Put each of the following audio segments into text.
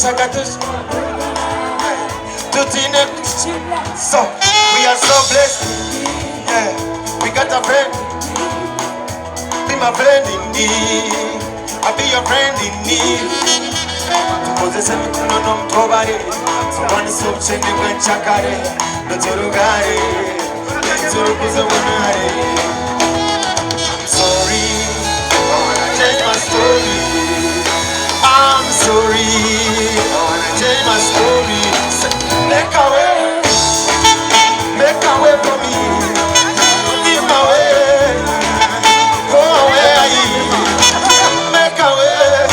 So we are so blessed. Yeah, we got a friend. Be my friend in need. I'll be your friend in need. Moses and no Tobare. So one is so sending when Chakare. The Turugare. I'm sorry. I wanna change my story. I'm sorry. I wanna change my story. Make a way. Make a way for me. Leave my way. Go away. Make a way.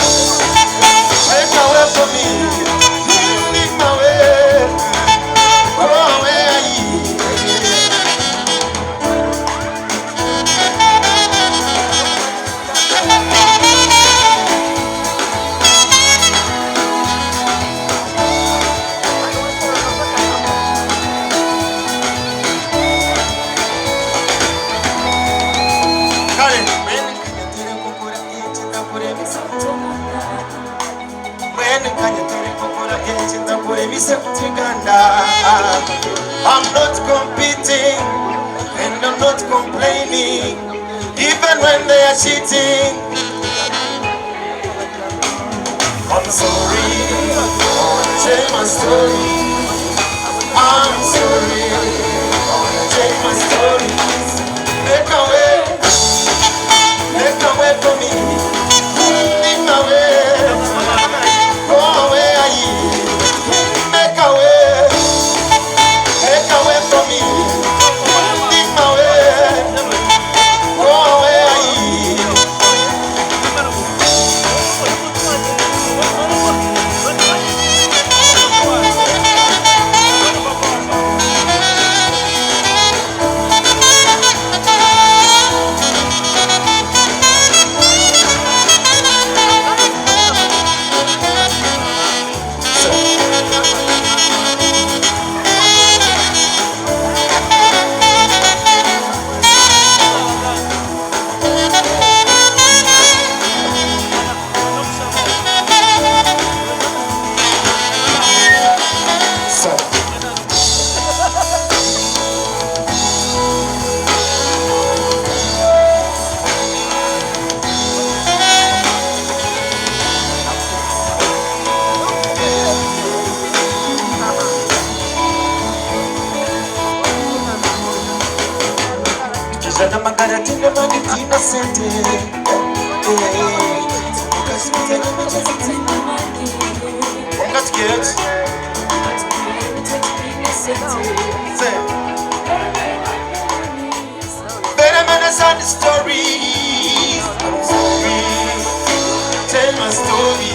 Make a way for me. Leave my way. Go away. I'm not competing and I'm not complaining, even when they are cheating. I'm sorry, I wanna change my story. I'm sorry, I wanna change my story. Make a way for me. Leave my way, go away. Make a way for me. Leave my way, go away. Stories. I'm sorry, tell my story.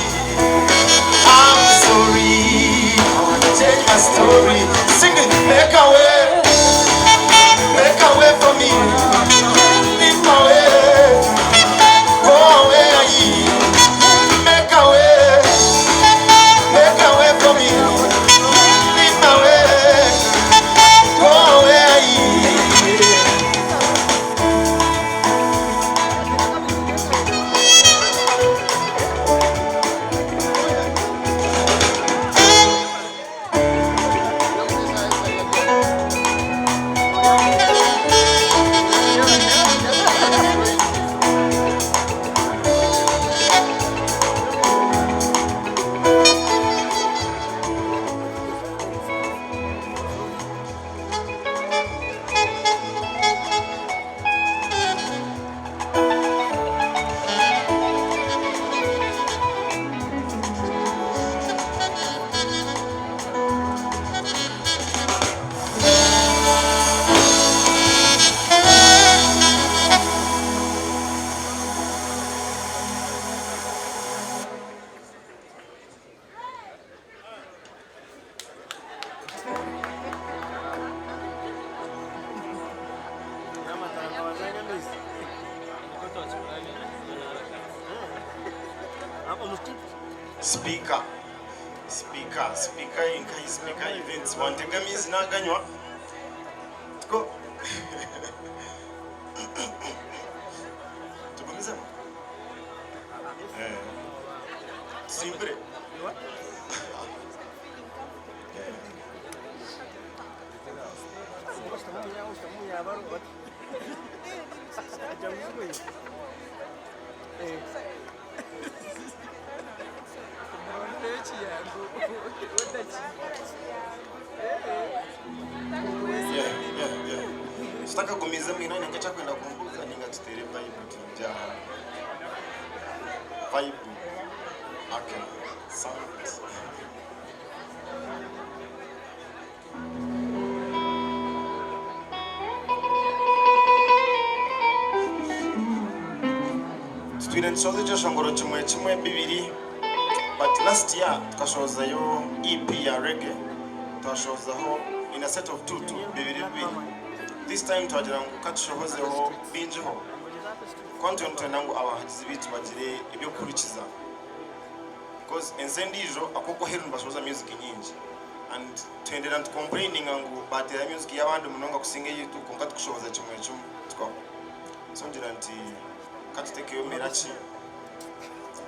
I'm sorry, I wanna change my story. Sing it, make a way for me. Leave my way, go away. Make a way for me. Leave my way, go away. Speaker events one tegamizi naganywa go tugumiza simple Sitaka kumiza mimi na nikacha kwenda kumbuka ningachitere vibe tunja. Vibe. Okay. Sound. Students so the shongoro chimwe bibiri. But last year tukashoza yo EP ya reggae. Tukashoza ho in a set of two bibiri. This time twagira ngo katushobozeho binjeho content nangu abahagizi bitu bagire ibyo kurikiza because ensendijo akoko heru bashoza music nyingi and twendera complaining ngo batera music y'abandi munonga kusinga yitu konka tukushoboza kimwe twa so ngira nti katuteke yo Meraki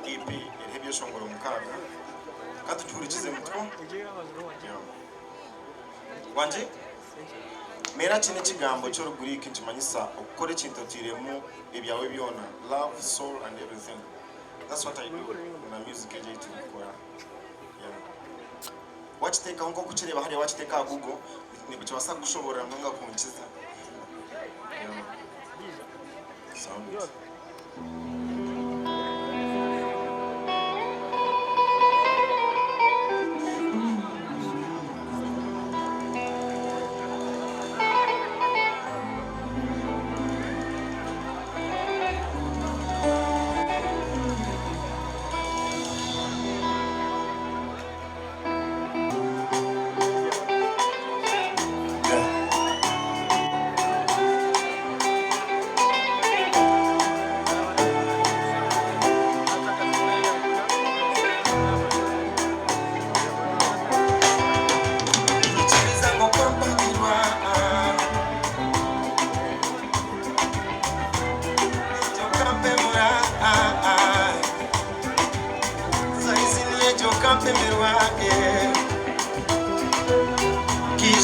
EP irehebyo shongoro mukaga katuturikize mutwo wanje Meraki ni kigambo cy'urugurike kimanyisa ukore kintu tiremu ibyawe byona love soul and everything. That's what I do na music eje tukora. Watch take ngo kuchireba hari watch take Google ni bicibasa gushobora nanga kumukiza. Sound.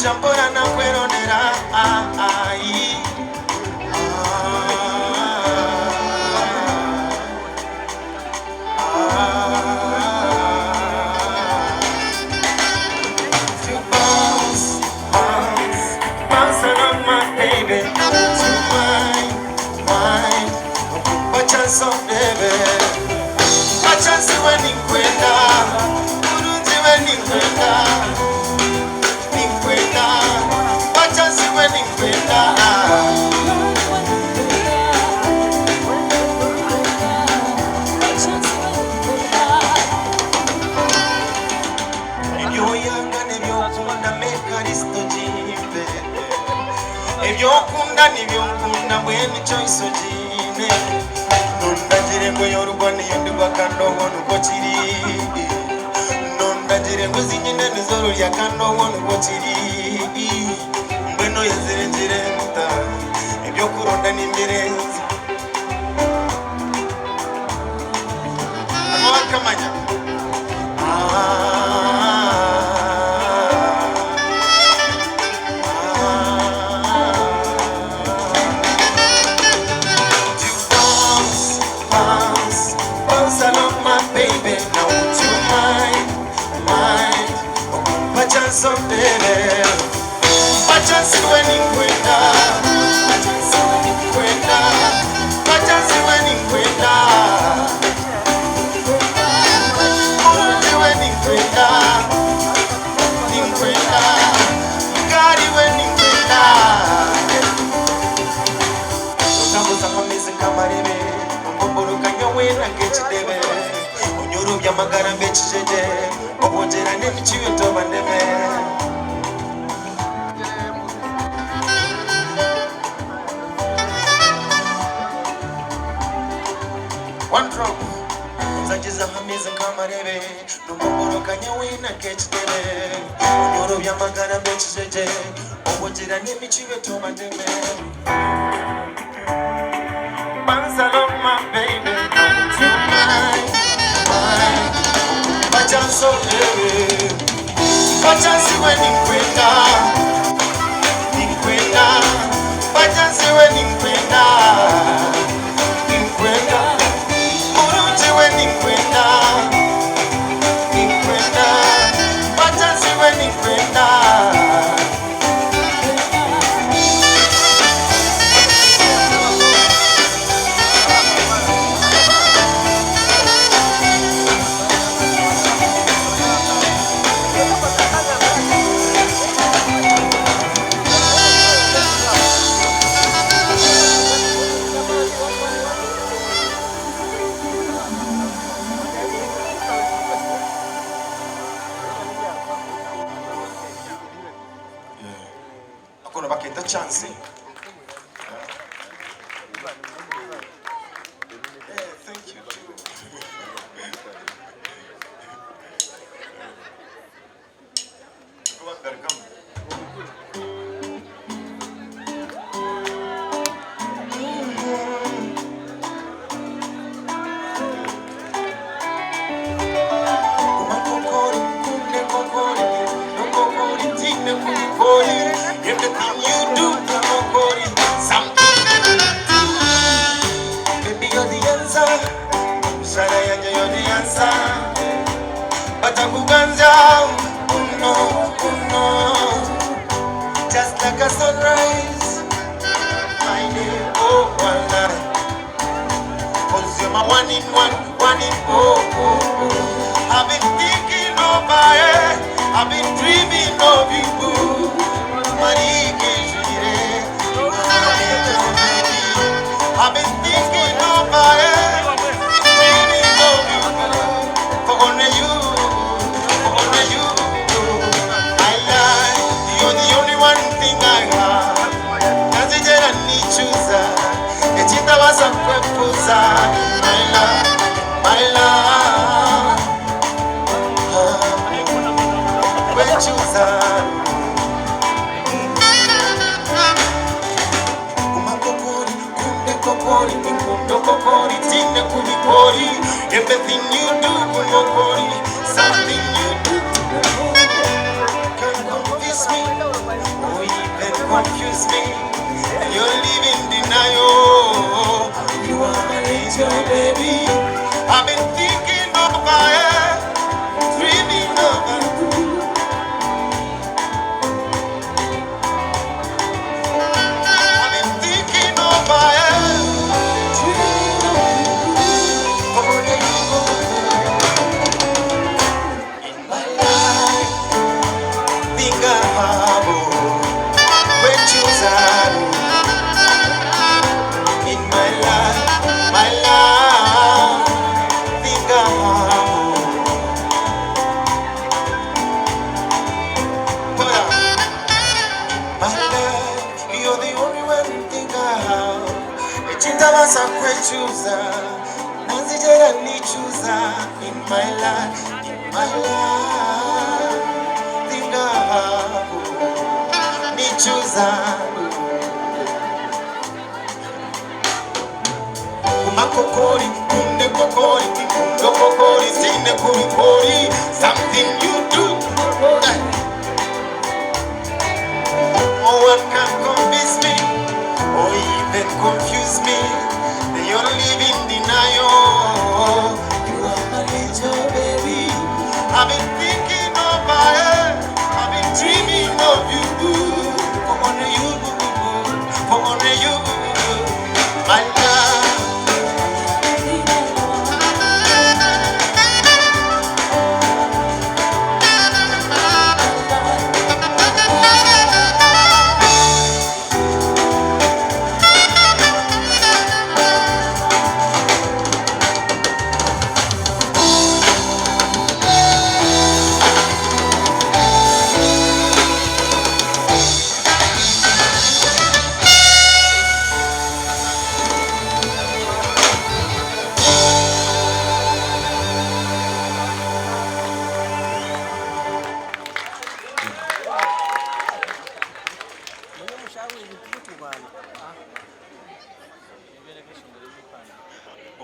Kishampora na kweronera ai bounce along my baby to mine a chance of baby a chance when you kwenda urunzi when you kwenda Kunda nibyokunda mwene choice jine nonda jirengo yorugwani yendwa kando wonu ko chiri nonda jirengo zinyine nizoro ya kando wonu ko chiri mbeno yazire jirenta ebyo kuronda nimirezi akamanya magara bechijeje obonjera nemichiwe tobandeme one drop zajiza hamiza kamarebe nomboroka nyawe na kechidebe onyoro bya magara bechijeje obonjera nemichiwe tobandeme bounce along my baby tonight so Bachasi when you kwenda Thank you too. Everything you do, something baby, you're the answer. Shara, you're the answer. Batakuganza, no, just like a sunrise. My name, oh, one night. 'Cause you're my one in one in I've been thinking over it. I've been dreaming of you. I've been thinking over it, dreaming of you. For only you, my life. You're the only one thing I have. Nazijera ni chuza, echita wasa kwepuza. My love, kwechuza. Everything you do, something you do can confuse me, or even confuse me. You're living denial. You are my angel, baby. I've been thinking over it, dreaming of you. I've been thinking over it. Choose in my life, think I need chooser. Kumakokori, kunde kokori, kundo kokori, sine kurikori, something you do. No one can convince me, or even confuse me. You're living denial. You are my angel, baby. I've been thinking about it. I've been dreaming of you. For only you, my love.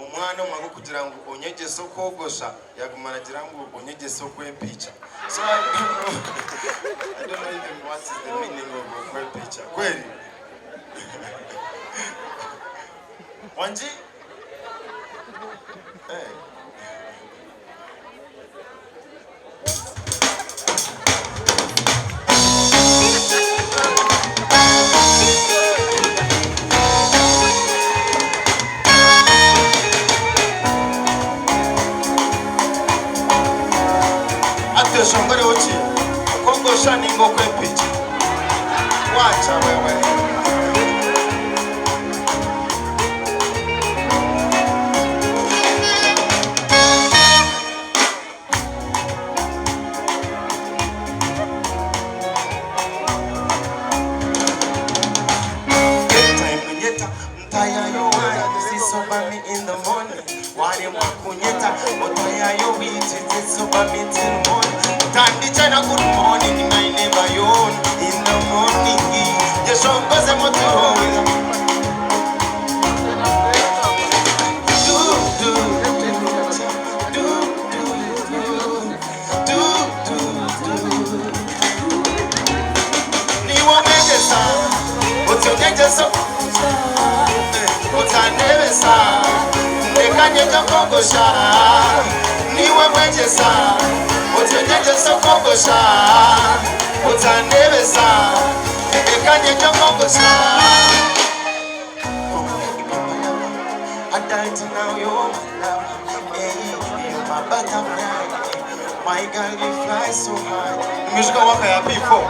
Omwana omwago kugira ngo onyegese okogosha yagumana gira ngo onyegese okwempicha. So I don't know even what is the meaning of okwempicha. Kweli? Wanji? Hey. Shongore uchi Kongo shani ngokwe picha wacha wewe time nyeta mtaya yo karemwa kunyeta otoyayo witete soba meeting morning tandi china good morning my neighbor yon in the morning yeshongoze moto utanebesa nekanyeka kogosha niwe mwejesa utanyejeso kogosha utanebesa nekanyeka kogosha adult now you're my butterfly my girl you fly so high music waka ya people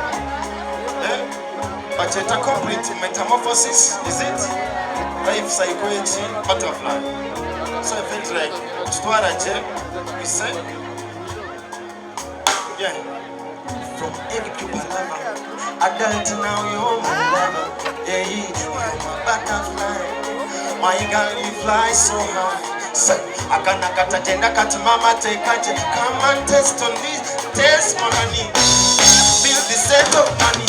but it's a complete metamorphosis, is it? Life psychology, butterfly. So I felt like, we said, yeah. From every people lover, adult now you're my lover. Yeah, you're my butterfly. My girl, you fly so high. So I can't cut mama take it. Come and test on this, taste money. Feel the scent of money.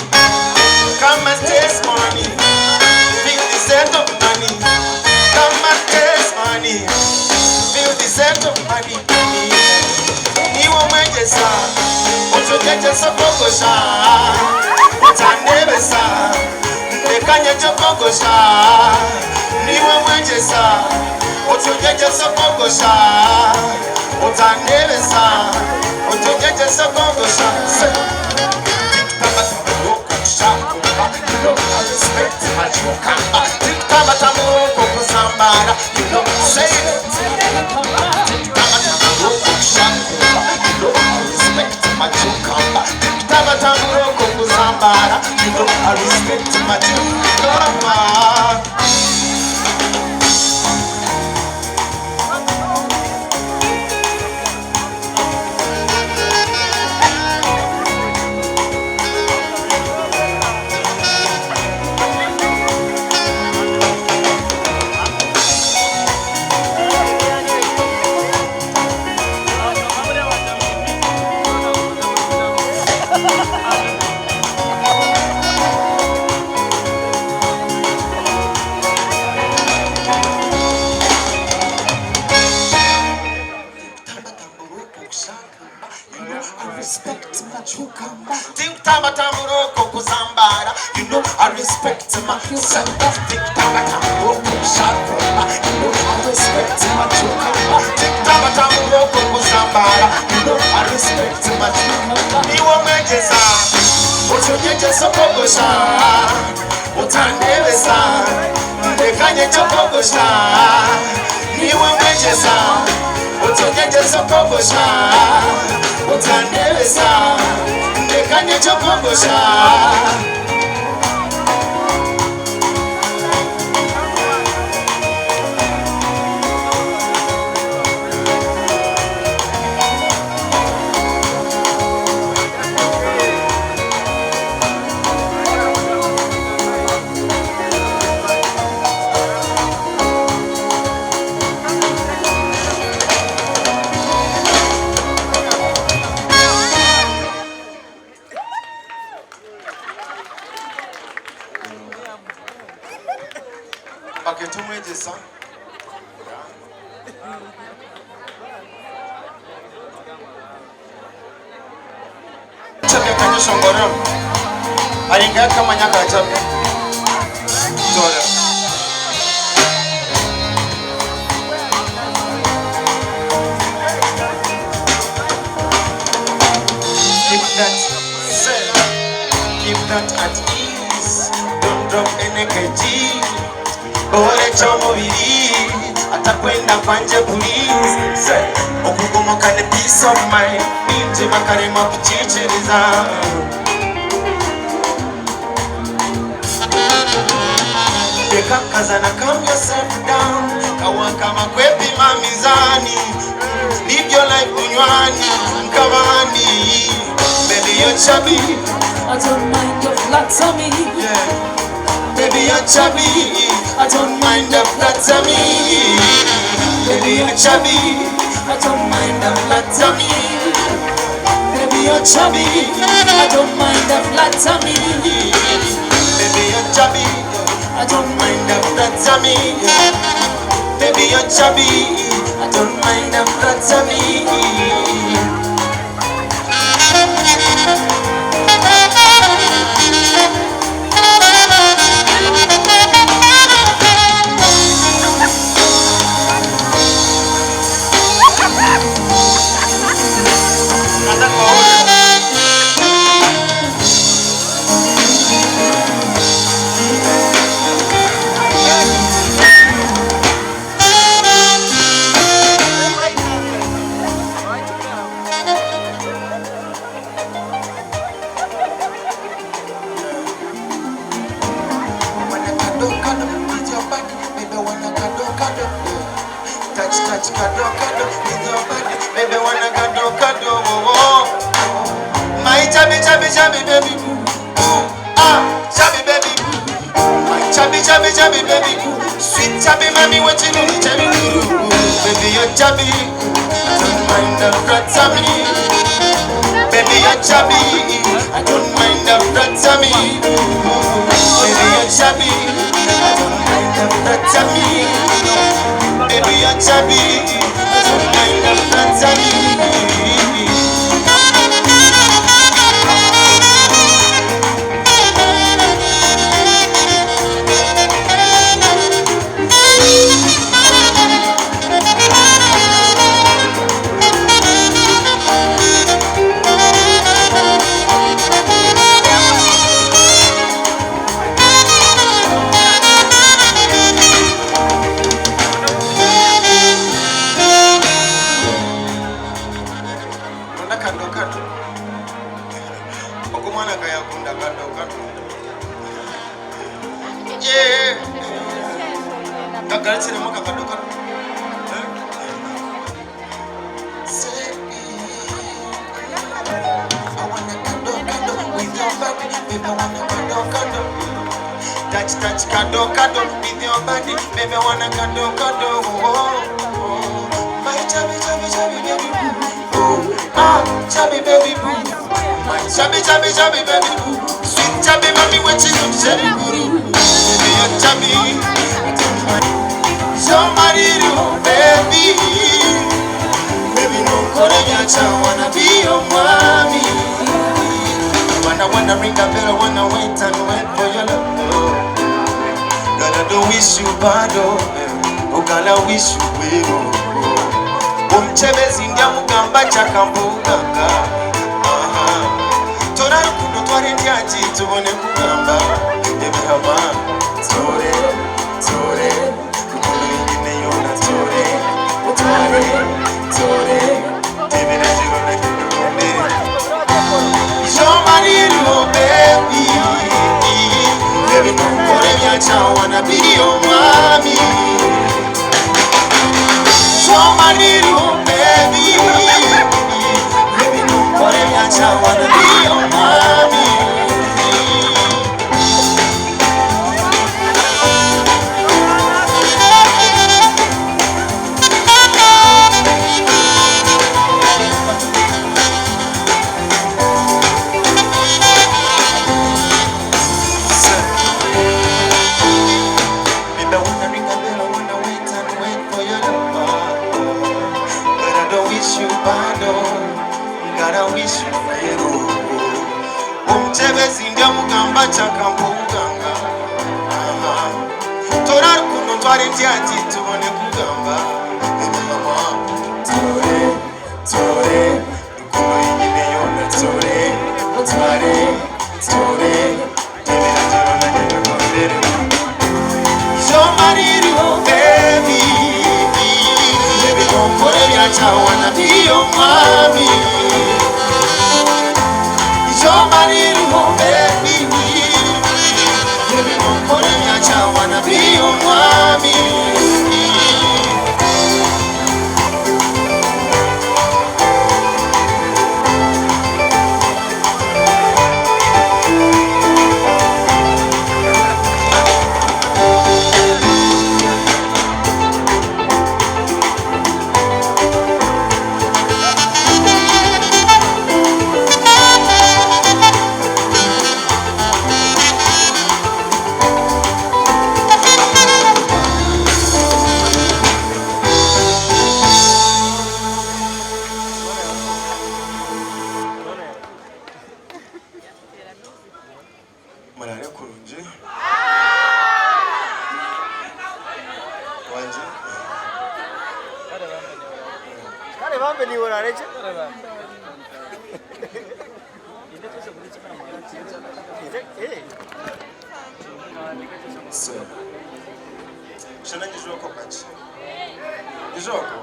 Come and taste money. Feel the scent of money. Come and taste money. Feel the scent of money. Niwo mwejesa, otojejeso kogosha. Utanebesa, nekanyejo kogosha. Niwo mwejesa, otojejeso kogosha. Utanebesa, otojejeso kogosha. You know I respect my chukamba. Tikamba tamuroko kuzambara. You know say it. Tikamba tamuroko shakumba. You know I respect my chukamba. Tikamba tamuroko kuzambara. You know I respect my chukamba. You know I respect my chukamba. Tikamba tamuroko shakumba. You know I respect my chukamba. Tikamba tamuroko kuzambara. You know I respect my chukamba. Niwo mwejesa, otojejeso kogosha. Utanebesa, nekanyejo kogosha. Niwo mwejesa, otojejeso kogosha. Utanebesa, nekanyejo kogosha. Paketumwejesa. Chake kanyosho ngorem. Alinga kama nyaka chake. Tora. Keep that set. Keep that at ease. Don't drop any kg. Ore chomobiri atakwenda kwanje police okugomoka ne peace of mind ninje makarema kuchichiriza Kazana, calm yourself down. Kawaka makwepi mamizani. Live your life kunywani. Mkawani. Baby you're chubby. I don't mind your flat tummy. Yeah. Baby you're chubby. I don't mind the flat tummy. Baby, you're chubby. I don't mind a flat tummy. Baby, you're chubby. I don't mind a flat tummy. Baby, you're chubby. I don't mind a flat tummy. Baby, you're chubby. I don't mind a flat tummy. Touch, cuddle, cuddle with your body. Baby, wanna cuddle, cuddle, oh, oh. My chubby, chubby, chubby, baby, boo. Ah, chubby, baby, boo. My chubby, chubby, chubby, baby, boo. Sweet chubby, mommy, what you do, chubby, boo. Baby, you're chubby. I don't mind the flat tummy. Baby, you're chubby. I don't mind the flat tummy. Baby, you're chubby. I don't mind the flat tummy. Baby, you're chubby. I don't mind the flat tummy. Touch, cuddle, cuddle with your body. Baby, wanna cuddle, cuddle, oh, oh. My chubby, chubby, chubby, baby, boo. Oh, ah, chubby, baby, boo. My chubby, chubby, chubby, baby, boo. Sweet chubby, mommy, what you do, chubby, boo. Baby, you're chubby. Somebody do, baby. Baby, no kore nyacha, wanna be your mommy. Wanna ring a bell, wanna wait and wait for your love. God, I don't wish you bad, oh God, I wish you well. Umchebezi ndia mugamba chakambuganga. Tora rukundo twari ndyaji tubone kugamba. Baby hama, tore, tore, rukundo ingine yona tore, tore, tore. Baby na jigona kidonde. Somebody do, baby. Baby, no kore nyacha, wanna be your mommy. Somebody do, baby. Baby, no kore nyacha, wanna be your mommy. Umchebezi ndia mugamba chakambuganga. Tora rukundo twari ndyaji tubone kugamba. Baby mama, tore, tore, rukundo ingine yona tore, tore, tore. Baby na jigona kidonde. Somebody do, baby. Baby, don't kore nyacha, wanna be your mommy. Somebody do, baby. Baby, don't kore nyacha, wanna be your mommy. banje kale bambe ni wala leche so shana njoko kachi njoko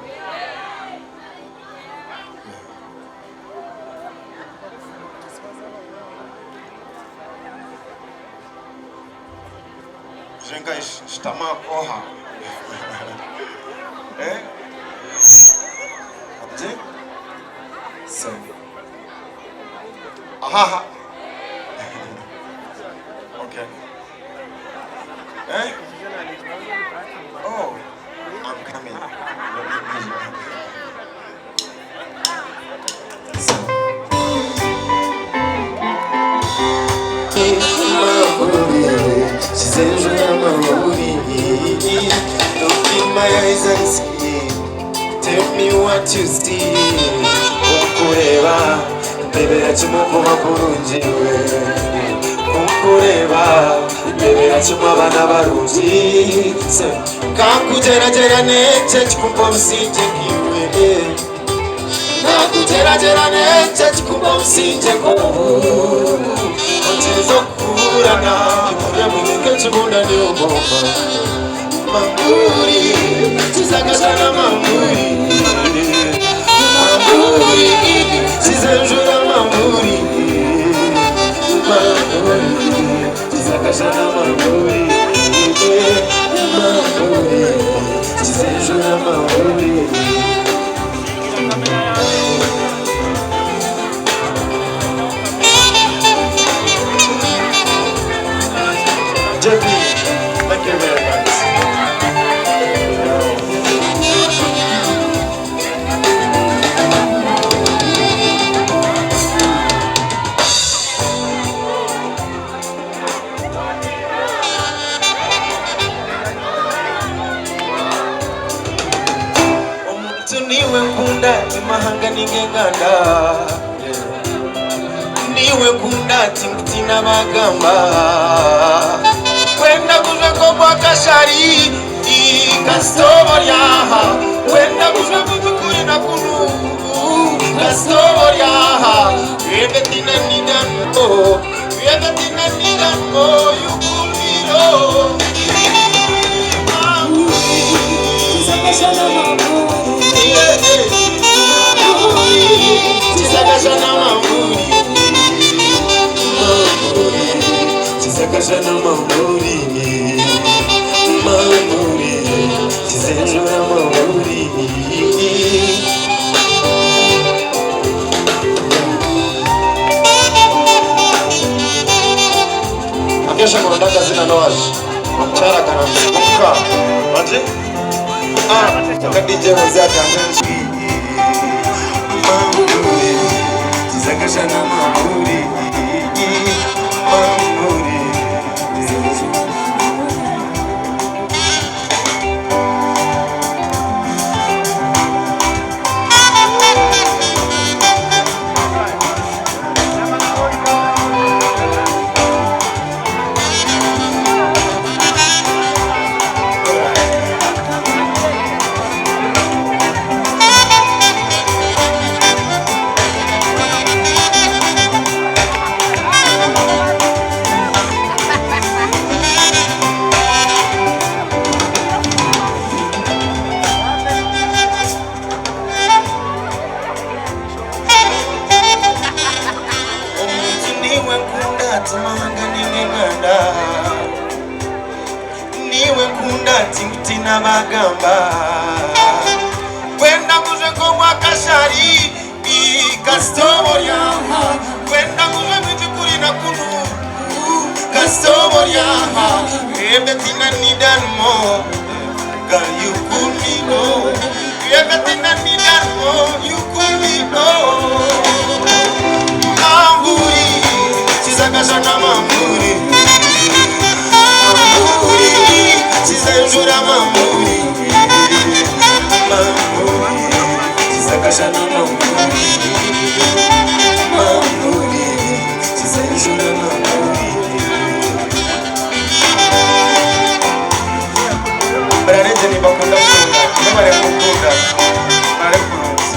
jenga shtama oha Abdi so aha okay oh I'm coming Look in my eyes and see. Tell me what you see. Kumkureba, bebera chimukoma kurunjiwe. Kumkureba, bebera chimabana barunji. Kakujera neche chikumba msinje kiwe. Kakujera neche chikumba msinje kovu. Ochezo kurana, kure mwinike chibunda ni uboma. Mamuri, chisakashana mamuri. Mamuri, chisenjura mamuri. Mamuri, chisakashana mamuri. Mamuri, chisenjura mamuri. Jeffy, thank you very much. Niwe kunda timahanga ningenganda Niwe kunda timkutina magamba Kwenda kuzwe kwa kashari Ikastoria Kwenda kuzwe kutukuri na kunu Kastoria Yebetina nidanmo Yebetina nidanmo Yukumiro Chisakashana mamuri Chisakashana mamuri Chisakashana mamuri Mamuri Chisenjura mamuri Akesha kurundaka zina noaji Mchara kana msuka Maji? Kadije mzaka mwenshi Mamuri Chisakashana mamuri Mamuri Niwe kunda timkutina magamba Kwenda kuzwe kwa kashari Ikastoria Kwenda kuzwe mwitikuri na kunu Kastoria Yebetina nidanmo Girl you cool me no Yebetina nidanmo You cool me no Mamuri Chisakashana mamuri Mamuri Chisenjura mamuri Mamuri Chisakashana mamuri Mamuri Chisenjura mamuri bararenze nimba kunda kunda n'abare kukunda bare kurunzi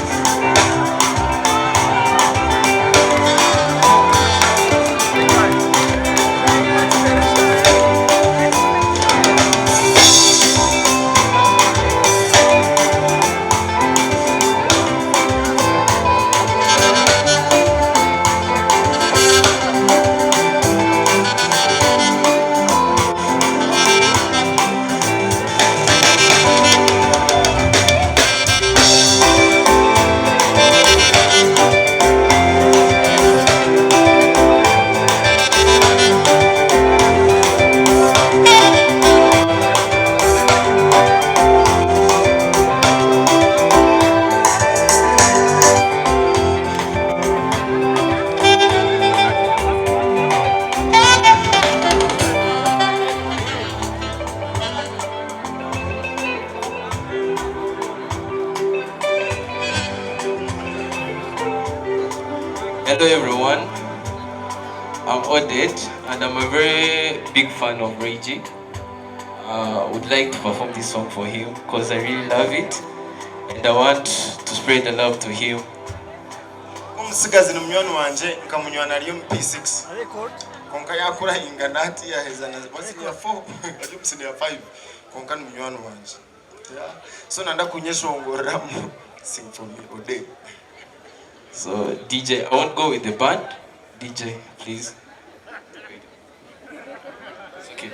Hello everyone, I'm Odette and I'm a very big fan of Reggie. Would like to perform this song for him because I really love it and I want to spread the love to him. Umusigazi n'umnyoni wanje nkamunywana aliyo P6 konka yakura inganati ya hezana basi ya 4 ajyo msini ya 5 konka n'umnyoni wanje so nanda kunyesha ongoramu sing for me Odette. So DJ, I won't go with the band. DJ, please. Okay.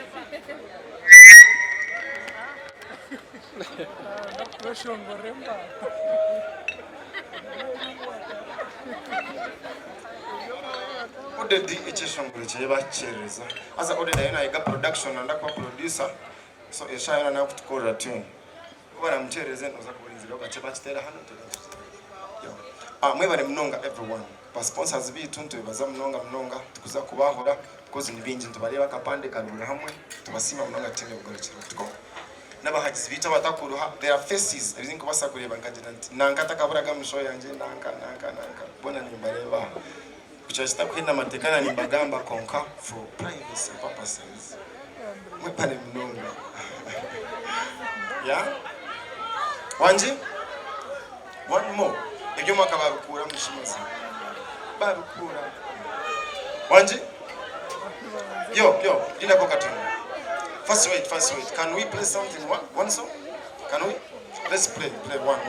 Odette icheshongolo cheba chereza. Asa Odette yena iga production anda kwa producer. So yeshayana na kutukora tune. Ubana mchereze noza kulinzira okacheba chitera hano tera. Mwebale mnonga everyone. Ba sponsors bituntu baza mnonga tukuza kubahora because nibinji ntubareba kapande kalura hamwe tubasima mnonga timu y'ubugorokero tuko. N'abahagizi bita batakuruha their faces everything kubasa kureba ngagenda nankata kaburaga musho yanje nanka bona nimbareba kuchashita kwenda matekana nimbagamba konka for privacy purposes. Mwebale mnonga. Yeah? Wanji? One more. Ibyo mwaka babikura mushimazi babikura Wanji yo dina kwa katuni first wait can we play something one song can we let's play one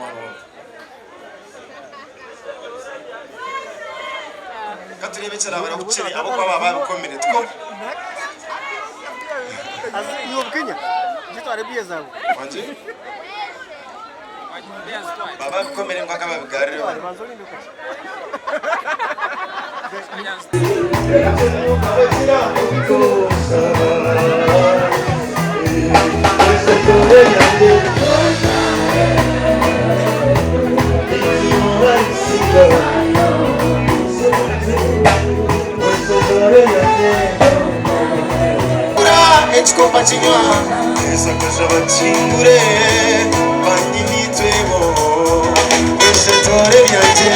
katuni bicara bara kuceri abo kwa babikomere tuko azi yo Kenya gitware biye zawe Wanji Baba bikomere mpaka babigarire Echikopa chinywa esa kaza bachingure bandinitwebo eshetore byanje